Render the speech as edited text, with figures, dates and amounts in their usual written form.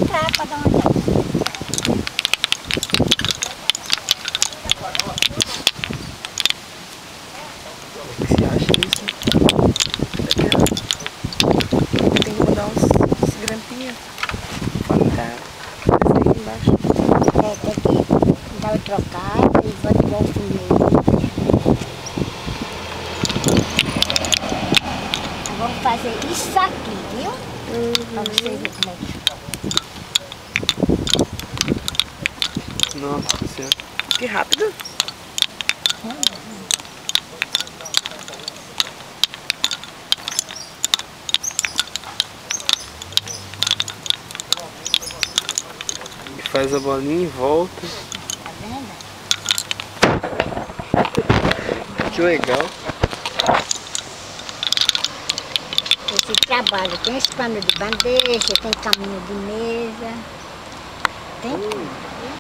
entrar para dar uma olhada. O que você acha disso? Tem que mudar uns grampinhos pra ficar aí embaixo. Tem que dar o trocado e vou de volta meio. Vamos fazer isso aqui, viu? Pra você ver como é que fica. Nossa senhora. Que rápido. E faz a bolinha e volta. Tá vendo? Que legal. Esse trabalho tem esse pano de bandeja, tem caminho de mesa, tem tudo.